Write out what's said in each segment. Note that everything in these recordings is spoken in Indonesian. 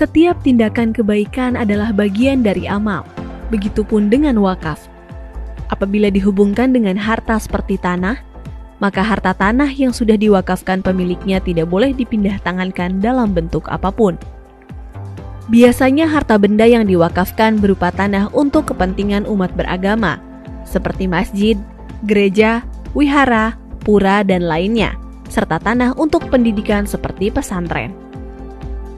Setiap tindakan kebaikan adalah bagian dari amal. Begitupun dengan wakaf. Apabila dihubungkan dengan harta seperti tanah, maka harta tanah yang sudah diwakafkan pemiliknya tidak boleh dipindah tangankan dalam bentuk apapun. Biasanya harta benda yang diwakafkan berupa tanah untuk kepentingan umat beragama, seperti masjid, gereja, wihara, pura, dan lainnya, serta tanah untuk pendidikan seperti pesantren.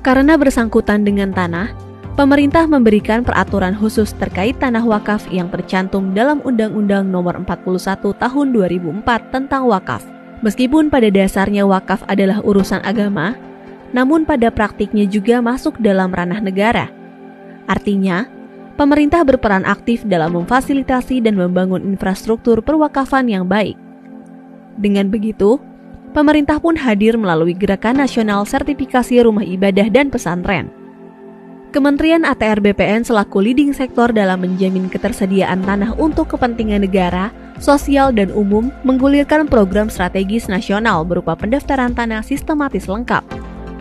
Karena bersangkutan dengan tanah, pemerintah memberikan peraturan khusus terkait tanah wakaf yang tercantum dalam Undang-Undang Nomor 41 Tahun 2004 tentang wakaf. Meskipun pada dasarnya wakaf adalah urusan agama, namun pada praktiknya juga masuk dalam ranah negara. Artinya, pemerintah berperan aktif dalam memfasilitasi dan membangun infrastruktur perwakafan yang baik. Dengan begitu, pemerintah pun hadir melalui Gerakan Nasional Sertifikasi Rumah Ibadah dan Pesantren. Kementerian ATR BPN selaku leading sektor dalam menjamin ketersediaan tanah untuk kepentingan negara, sosial, dan umum menggulirkan program strategis nasional berupa pendaftaran tanah sistematis lengkap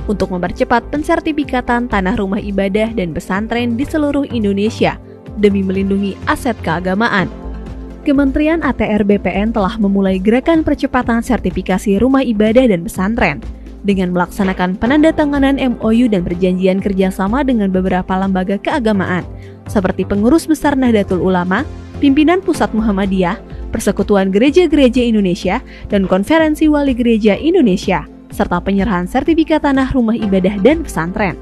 untuk mempercepat pensertifikatan tanah rumah ibadah dan pesantren di seluruh Indonesia demi melindungi aset keagamaan. Kementerian ATR BPN telah memulai gerakan percepatan sertifikasi rumah ibadah dan pesantren dengan melaksanakan penandatanganan MOU dan perjanjian kerjasama dengan beberapa lembaga keagamaan, seperti Pengurus Besar Nahdlatul Ulama, Pimpinan Pusat Muhammadiyah, Persekutuan Gereja-Gereja Indonesia, dan Konferensi Wali Gereja Indonesia, serta penyerahan sertifikat tanah rumah ibadah dan pesantren.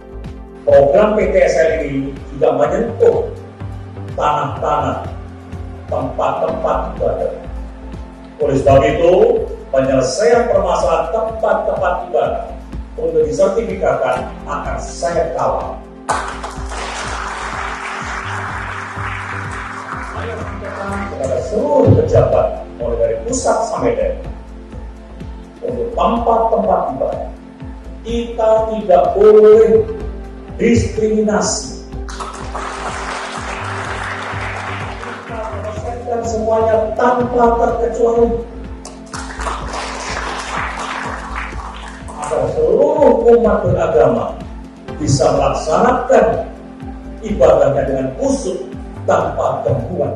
Program PTSL ini juga menyentuh tanah-tanah, tempat-tempat ibadah. Oleh sebab itu, penyelesaian permasalahan tempat-tempat ibadah untuk disertifikatkan akan saya kawal. Saya sampaikan kepada seluruh pejabat, mulai dari pusat sampai daerah, untuk tempat-tempat ibadah, kita tidak boleh diskriminasi. Kita menyelesaikan semuanya tanpa terkecuali. Agar seluruh umat beragama bisa melaksanakan ibadahnya dengan khusyuk tanpa gangguan.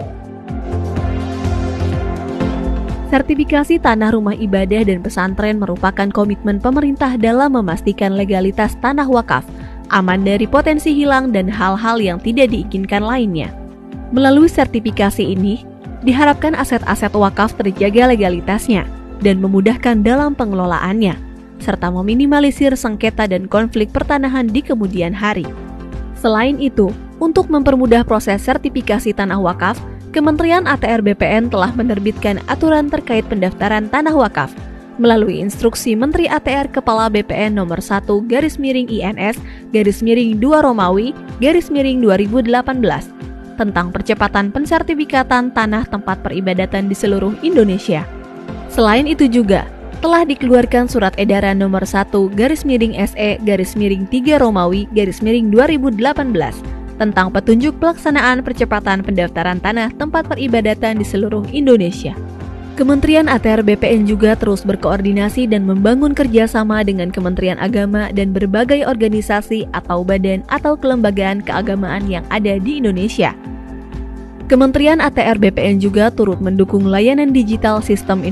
Sertifikasi tanah rumah ibadah dan pesantren merupakan komitmen pemerintah dalam memastikan legalitas tanah wakaf, aman dari potensi hilang dan hal-hal yang tidak diinginkan lainnya. Melalui sertifikasi ini, diharapkan aset-aset wakaf terjaga legalitasnya dan memudahkan dalam pengelolaannya, serta meminimalisir sengketa dan konflik pertanahan di kemudian hari. Selain itu, untuk mempermudah proses sertifikasi tanah wakaf, Kementerian ATR BPN telah menerbitkan aturan terkait pendaftaran tanah wakaf melalui instruksi Menteri ATR Kepala BPN nomor 1/INS/2 Romawi/2018 tentang percepatan pensertifikatan tanah tempat peribadatan di seluruh Indonesia. Selain itu juga telah dikeluarkan Surat Edaran nomor 1/SE/3 Romawi/2018 tentang petunjuk pelaksanaan percepatan pendaftaran tanah tempat peribadatan di seluruh Indonesia. Kementerian ATR BPN juga terus berkoordinasi dan membangun kerjasama dengan Kementerian Agama dan berbagai organisasi atau badan atau kelembagaan keagamaan yang ada di Indonesia. Kementerian ATR BPN juga turut mendukung layanan digital sistem